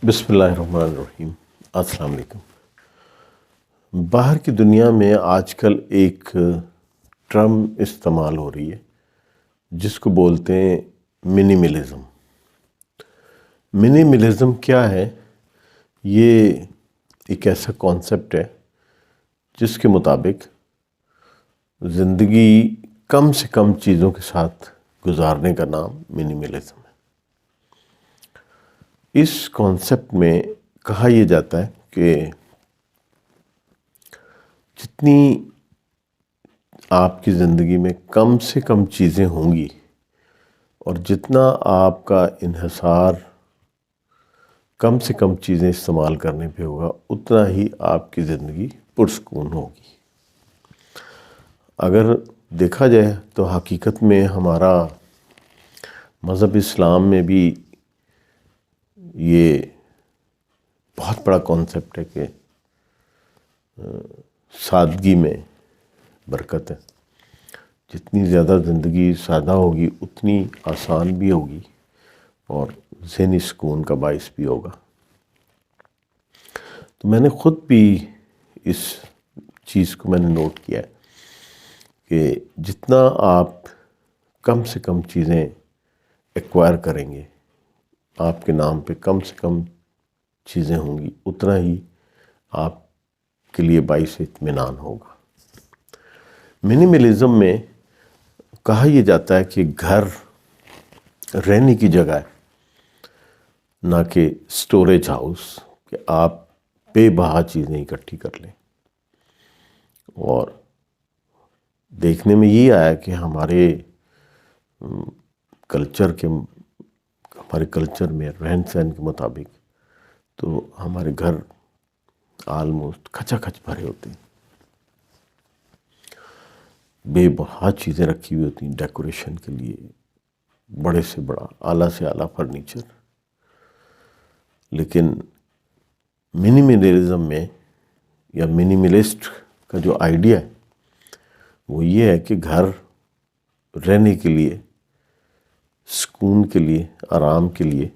بسم اللہ الرحمن الرحیم۔ السلام علیکم۔ باہر کی دنیا میں آج کل ایک ٹرم استعمال ہو رہی ہے جس کو بولتے ہیں منیملزم۔ منیملزم کیا ہے؟ یہ ایک ایسا کانسیپٹ ہے جس کے مطابق زندگی کم سے کم چیزوں کے ساتھ گزارنے کا نام منیملزم ہے۔ اس کانسیپٹ میں کہا یہ جاتا ہے کہ جتنی آپ کی زندگی میں کم سے کم چیزیں ہوں گی اور جتنا آپ کا انحصار کم سے کم چیزیں استعمال کرنے پہ ہوگا اتنا ہی آپ کی زندگی پرسکون ہوگی۔ اگر دیکھا جائے تو حقیقت میں ہمارا مذہب اسلام میں بھی یہ بہت بڑا کانسیپٹ ہے کہ سادگی میں برکت ہے۔ جتنی زیادہ زندگی سادہ ہوگی اتنی آسان بھی ہوگی اور ذہنی سکون کا باعث بھی ہوگا۔ تو میں نے خود بھی اس چیز کو میں نے نوٹ کیا ہے کہ جتنا آپ کم سے کم چیزیں ایکوائر کریں گے، آپ کے نام پہ کم سے کم چیزیں ہوں گی اتنا ہی آپ کے لیے باعث اطمینان ہوگا۔ منیملزم میں کہا یہ جاتا ہے کہ گھر رہنے کی جگہ ہے، نہ کہ سٹوریج ہاؤس کہ آپ بے بہا چیزیں اکٹھی کر لیں۔ اور دیکھنے میں یہ آیا کہ ہمارے کلچر میں رہن سہن کے مطابق تو ہمارے گھر آلموسٹ کھچا کھچ بھرے ہوتے ہیں، بے بہا چیزیں رکھی ہوئی ہوتی ہیں ڈیکوریشن کے لیے، بڑے سے بڑا اعلیٰ سے اعلیٰ فرنیچر۔ لیکن منیملزم میں یا منیملسٹ کا جو آئیڈیا ہے وہ یہ ہے کہ گھر رہنے کے لیے، سکون کے لیے، آرام کے لیے،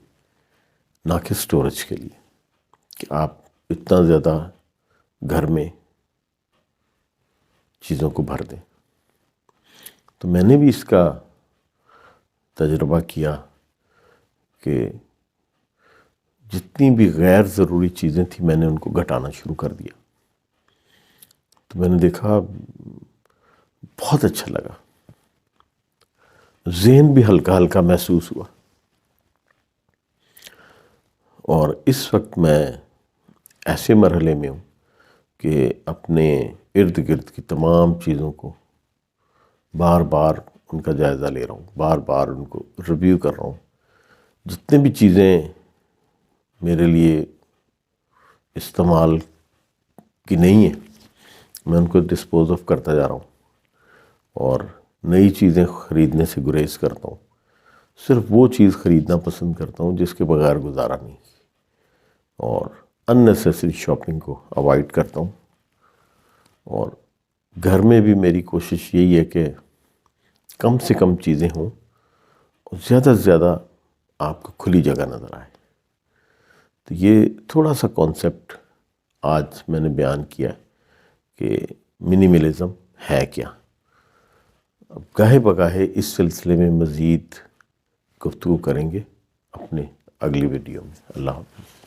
نہ کہ سٹوریج کے لیے کہ آپ اتنا زیادہ گھر میں چیزوں کو بھر دیں۔ تو میں نے بھی اس کا تجربہ کیا کہ جتنی بھی غیر ضروری چیزیں تھیں میں نے ان کو گھٹانا شروع کر دیا۔ تو میں نے دیکھا بہت اچھا لگا، ذہن بھی ہلکا ہلکا محسوس ہوا۔ اور اس وقت میں ایسے مرحلے میں ہوں کہ اپنے ارد گرد کی تمام چیزوں کو بار بار ان کا جائزہ لے رہا ہوں، بار بار ان کو ریویو کر رہا ہوں۔ جتنے بھی چیزیں میرے لیے استعمال کی نہیں ہیں میں ان کو ڈسپوز آف کرتا جا رہا ہوں اور نئی چیزیں خریدنے سے گریز کرتا ہوں۔ صرف وہ چیز خریدنا پسند کرتا ہوں جس کے بغیر گزارا نہیں، اور اننیسیسری شاپنگ کو اوائڈ کرتا ہوں۔ اور گھر میں بھی میری کوشش یہی ہے کہ کم سے کم چیزیں ہوں اور زیادہ سے زیادہ آپ کو کھلی جگہ نظر آئے۔ تو یہ تھوڑا سا کانسیپٹ آج میں نے بیان کیا کہ منیملزم ہے کیا۔ اب گاہے بگاہے اس سلسلے میں مزید گفتگو کریں گے اپنے اگلی ویڈیو میں۔ اللہ حافظ۔